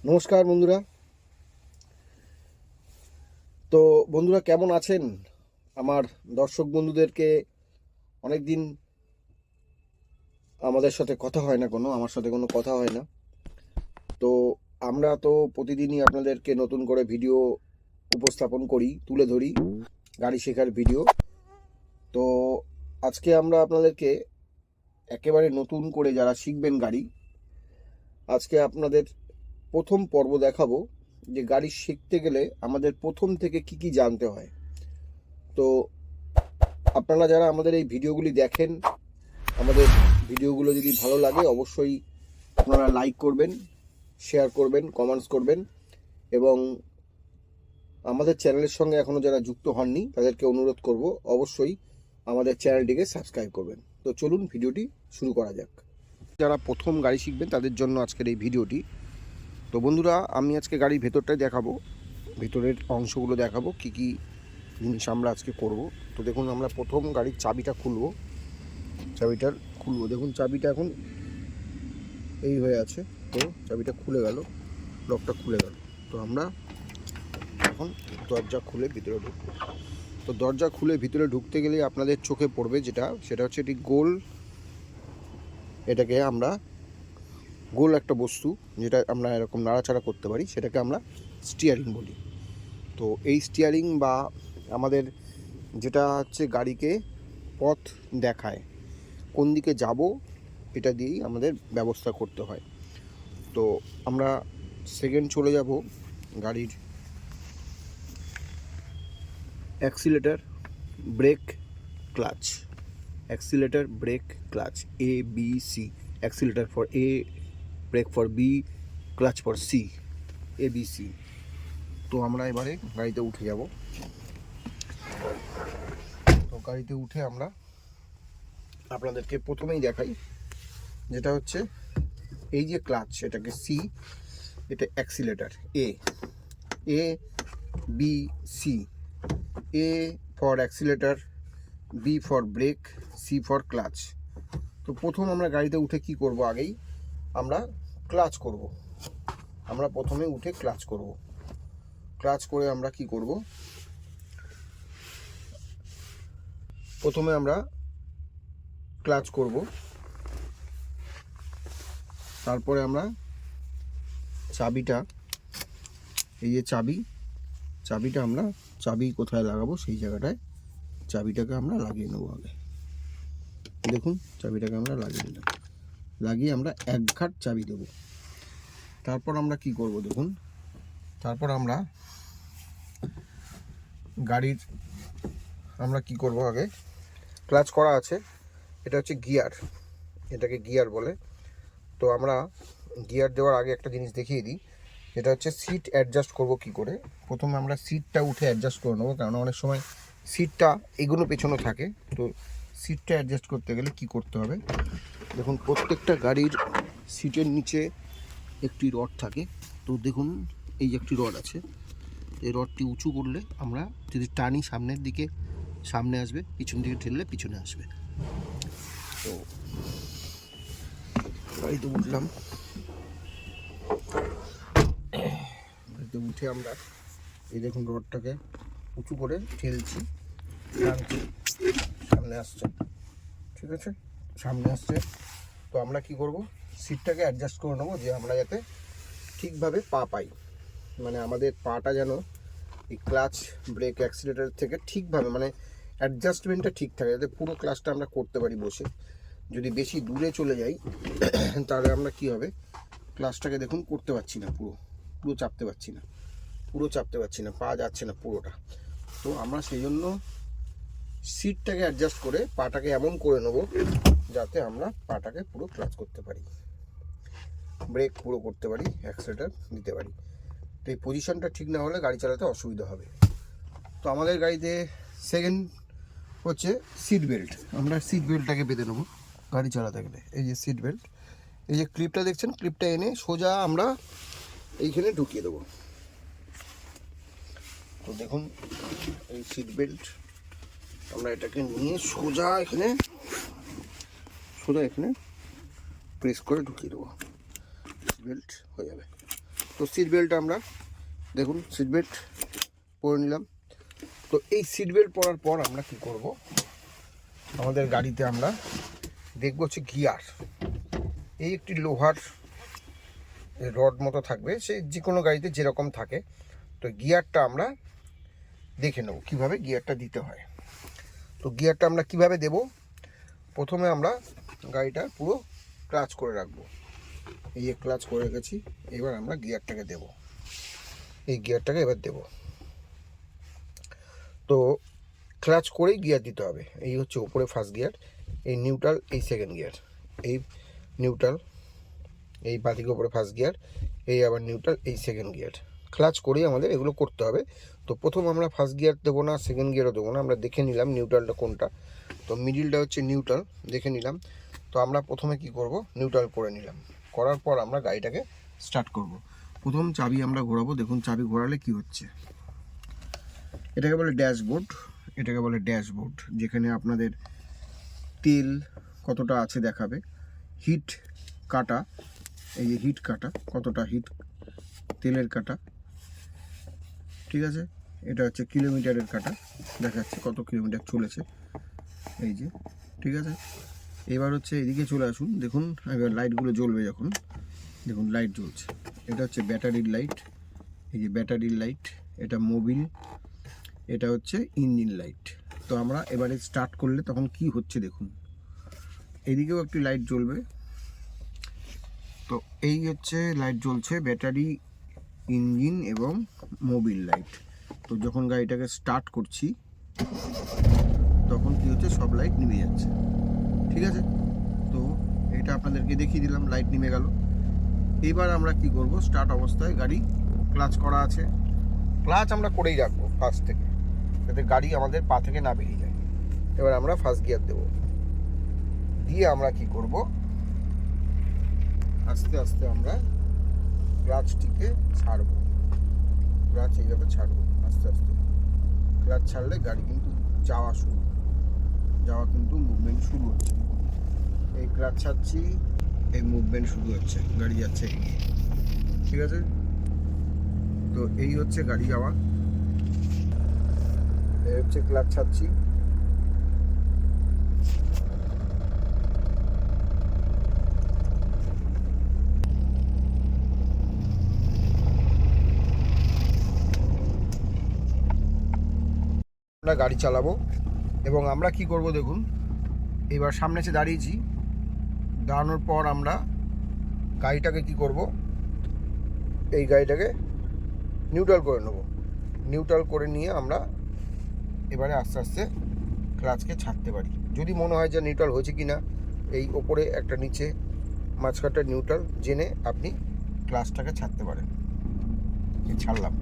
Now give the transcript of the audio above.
নমস্কার বন্ধুরা। তো বন্ধুরা কেমন আছেন? আমার দর্শক বন্ধুদেরকে অনেক দিন আমাদের সাথে কথা হয় না, আমার সাথে কোনো কথা হয় না। তো আমরা তো প্রতিদিনই আপনাদেরকে নতুন করে ভিডিও উপস্থাপন করি, তুলে ধরি গাড়ি শেখার ভিডিও। তো আজকে আমরা আপনাদেরকে একেবারে নতুন করে যারা শিখবেন গাড়ি, আজকে আপনাদের প্রথম পর্ব দেখাবো যে গাড়ি শিখতে গেলে আমাদের প্রথম থেকে কি কি জানতে হয়। তো আপনারা যারা আমাদের এই ভিডিওগুলি দেখেন, আমাদের ভিডিওগুলো যদি ভালো লাগে অবশ্যই আপনারা লাইক করবেন, শেয়ার করবেন, কমেন্টস করবেন এবং আমাদের চ্যানেলের সঙ্গে এখনও যারা যুক্ত হননি তাদেরকে অনুরোধ করব অবশ্যই আমাদের চ্যানেলটিকে সাবস্ক্রাইব করবেন। তো চলুন ভিডিওটি শুরু করা যাক। যারা প্রথম গাড়ি শিখবেন তাদের জন্য আজকের এই ভিডিওটি। তো বন্ধুরা, আমি আজকে গাড়ির ভেতরটাই দেখাবো, ভেতরের অংশগুলো দেখাবো কি কি জিনিস আমরা আজকে করব। তো দেখুন, আমরা প্রথম গাড়ির চাবিটা খুলবো। দেখুন চাবিটা এখন এই হয়ে আছে। তো চাবিটা খুলে গেল, লকটা খুলে গেল। তো আমরা এখন দরজা খুলে ভিতরে ঢুকবো। তো দরজা খুলে ভিতরে ঢুকতে গেলে আপনাদের চোখে পড়বে সেটা হচ্ছে এটি গোল। এটাকে আমরা গোল একটা বস্তু, যেটা আমরা এরকম নাড়াচাড়া করতে পারি, সেটাকে আমরা স্টিয়ারিং বলি। তো এই স্টিয়ারিং বা আমাদের যেটা হচ্ছে গাড়িকে পথ দেখায়, কোন দিকে যাব, এটা দিয়েই আমাদের ব্যবস্থা করতে হয়। তো আমরা সেকেন্ড চলে যাব গাড়ির accelerator, brake, clutch. Accelerator, brake, clutch, ABC। Accelerator for A, brake for B, clutch for C, ABC। তো আমরা এবারে গাড়িতে উঠে যাব। তো গাড়িতে উঠে আমরা আপনাদেরকে প্রথমেই দেখাই, যেটা হচ্ছে এই যে ক্লাচ, এটাকে C, এটা accelerator A, B, C। A for accelerator, B for brake, C for clutch. তো প্রথম আমরা গাড়িতে উঠে কি করব, আগেই আমরা ক্লাচ করব। আমরা প্রথমে উঠে ক্লাচ করব। ক্লাচ করে আমরা কি করব, প্রথমে আমরা ক্লাচ করব, তারপরে আমরা চাবিটা, এই যে চাবিটা আমরা চাবি কোথায় লাগাবো সেই জায়গাটায় চাবিটাকে আমরা লাগিয়ে নেবো। আগে দেখুন, চাবিটাকে আমরা লাগিয়ে নিলাম, লাগিয়ে আমরা এক ঘাট চাবি দেবো। তারপর আমরা কি করব দেখুন, তারপর আমরা গাড়ির আমরা কি করব, আগে ক্লাচ করা আছে, এটা হচ্ছে গিয়ার, এটাকে গিয়ার বলে। তো আমরা গিয়ার দেওয়ার আগে একটা জিনিস দেখিয়ে দিই, এটা হচ্ছে সিট অ্যাডজাস্ট করব কি করে। প্রথমে আমরা সিটটা উঠে অ্যাডজাস্ট করে নেবো, কারণ অনেক সময় সিটটা এগুলো পেছনে থাকে। তো সিটটা অ্যাডজাস্ট করতে গেলে কি করতে হবে দেখুন, প্রত্যেকটা গাড়ির সিটের নিচে একটি রড থাকে। তো দেখুন, এই যে একটি রড আছে, এই রডটি উঁচু করলে আমরা যদি টানি সামনের দিকে সামনে আসবে, পিছন দিকে ঠেললে পিছনে আসবে। তো গাড়িতে উঠলাম, গাড়িতে উঠে আমরা এই দেখুন রডটাকে উঁচু করে ঠেলছি, টানছি, সামনে আসছে, ঠিক আছে, সামনে আসছে। তো আমরা কি করব, সিটটাকে অ্যাডজাস্ট করে নেবো, যে আমরা যাতে ঠিকভাবে পা পাই, মানে আমাদের পাটা যেন এই ক্লাচ, ব্রেক, অ্যাক্সিলেটার থেকে ঠিকভাবে, মানে অ্যাডজাস্টমেন্টটা ঠিক থাকে, যাতে পুরো ক্লাচটা আমরা করতে পারি বসে। যদি বেশি দূরে চলে যাই তাহলে আমরা কি হবে, ক্লাচটাকে দেখুন করতে পারছি না, পুরো চাপতে পারছি না, পা যাচ্ছে না পুরোটা। তো আমরা সেই জন্য সিটটাকে অ্যাডজাস্ট করে পাটাকে এমন করে নেবো যাতে আমরা পাটাকে পুরো ক্লাচ করতে পারি, ব্রেক পুরো করতে পারি, অ্যাক্সিলেটার দিতে পারি। তো এই পজিশনটা ঠিক না হলে গাড়ি চালাতে অসুবিধা হবে। তো আমাদের গাড়িতে সেকেন্ড হচ্ছে সিট বেল্ট। আমরা সিট বেল্টটাকে বেঁধে নেবো গাড়ি চালাতে গেলে। এই যে সিট বেল্ট, এই যে ক্লিপটা দেখছেন, ক্লিপটা এনে সোজা আমরা এইখানে ঢুকিয়ে দেবো। তো দেখুন, এই সিট বেল্ট আমরা এটাকে নিয়ে সোজা এখানে প্রেস করে ঢুকিয়ে দেবো, সিট বেল্ট হয়ে যাবে। তো সিট বেল্ট আমরা দেখুন সিট বেল্ট পরে নিলাম। তো এই সিট বেল্ট পরার পর আমরা কি করব, আমাদের গাড়িতে আমরা দেখব হচ্ছে গিয়ার। এই একটি লোহার রড মতো থাকবে, সে যে কোনো গাড়িতে যেরকম থাকে। তো গিয়ারটা আমরা দেখে নেব কীভাবে গিয়ারটা দিতে হয়। তো গিয়ারটা আমরা কিভাবে দেব, প্রথমে আমরা গাড়িটা পুরো ক্লাচ করে রাখবো। এই যে ক্লাচ করে রেখেছি, এবার আমরা গিয়ারটাকে দেব। এই গিয়ারটাকে এবার দেব। তো ক্লাচ করেই গিয়ার দিতে হবে। এই হচ্ছে উপরে ফার্স্ট গিয়ার, এই নিউট্রাল, এই সেকেন্ড গিয়ার, এই নিউট্রাল, এই বাঁদিকে উপরে ফার্স্ট গিয়ার, এই আবার নিউট্রাল, এই সেকেন্ড গিয়ার। ক্লাচ করেই আমাদের এগুলো করতে হবে। তো প্রথম আমরা ফার্স্ট গিয়ার দেবো না, সেকেন্ড গিয়ারও দেবো না, আমরা দেখে নিলাম নিউট্রালটা কোনটা। তো মিডিলটা হচ্ছে নিউট্রাল, দেখে নিলাম। তো আমরা প্রথমে কি করব, নিউট্রাল করে নিলাম। করার পর আমরা গাড়িটাকে স্টার্ট করব। প্রথম চাবি আমরা ঘোরাবো। দেখুন চাবি ঘোরালে কি হচ্ছে, এটাকে বলে ড্যাশবোর্ড। এটাকে বলে ড্যাশবোর্ড, যেখানে আপনাদের তেল কতটা আছে দেখাবে, হিট কাটা, এই যে হিট কাটা, কতটা হিট তেলের কাটা, ঠিক আছে। এটা হচ্ছে কিলোমিটারের কাটা, দেখাচ্ছে কত কিলোমিটার চলেছে, এই যে, ঠিক আছে। এবার হচ্ছে এদিকে চলে আসুন, দেখুন এবার লাইটগুলো জ্বলবে যখন, দেখুন লাইট জ্বলছে। এটা হচ্ছে ব্যাটারির লাইট, এই যে ব্যাটারির লাইট, এটা মোবিল, এটা হচ্ছে ইঞ্জিন লাইট। তো আমরা এবারে স্টার্ট করলে তখন কি হচ্ছে দেখুন, এদিকেও একটি লাইট জ্বলবে। তো এই হচ্ছে লাইট জ্বলছে, ব্যাটারি, ইঞ্জিন এবং মোবিল লাইট। তো যখন গাড়িটাকে স্টার্ট করছি তখন কি হচ্ছে, সব লাইট নিভে যাচ্ছে, ঠিক আছে। তো এটা আপনাদেরকে দেখিয়ে দিলাম, লাইট নিভে গেল। এবার আমরা কি করব, স্টার্ট অবস্থায় গাড়ি ক্লাচ করা আছে, ক্লাচ আমরা করেই রাখবো ফার্স্ট থেকে, যাতে গাড়ি আমাদের পা থেকে না বেরিয়ে যায়। এবার আমরা ফার্স্ট গিয়ার দেব, দিয়ে আমরা কি করব, আস্তে আস্তে আমরা ক্লাচটিকে ছাড়বো। ক্লাচ এইভাবে ছাড়বো আস্তে আস্তে। ক্লাচ ছাড়লে গাড়ি কিন্তু যাওয়া কিন্তু মুভমেন্ট শুরু হচ্ছে। এই ক্লাচ ছাড়ছি, এই মুভমেন্ট শুরু হচ্ছে, গাড়ি যাচ্ছে এগিয়ে, ঠিক আছে। তো এই হচ্ছে গাড়ি যাওয়া, এই হচ্ছে ক্লাচ ছাড়ছি, আমরা গাড়ি চালাবো। এবং আমরা কি করব দেখুন, এবার সামনে এসে দাঁড়িয়েছি, দাঁড়ানোর পর আমরা গাড়িটাকে কি করব, এই গাড়িটাকে নিউট্রাল করে নেব। নিউট্রাল করে নিয়ে আমরা এবারে আস্তে আস্তে ক্লাচকে ছাড়তে পারি। যদি মনে হয় যে নিউট্রাল হয়েছে কি না, এই ওপরে একটা নিচে মাঝখানটা নিউট্রাল জেনে আপনি ক্লাচটাকে ছাড়তে পারেন। ছাড়লাম।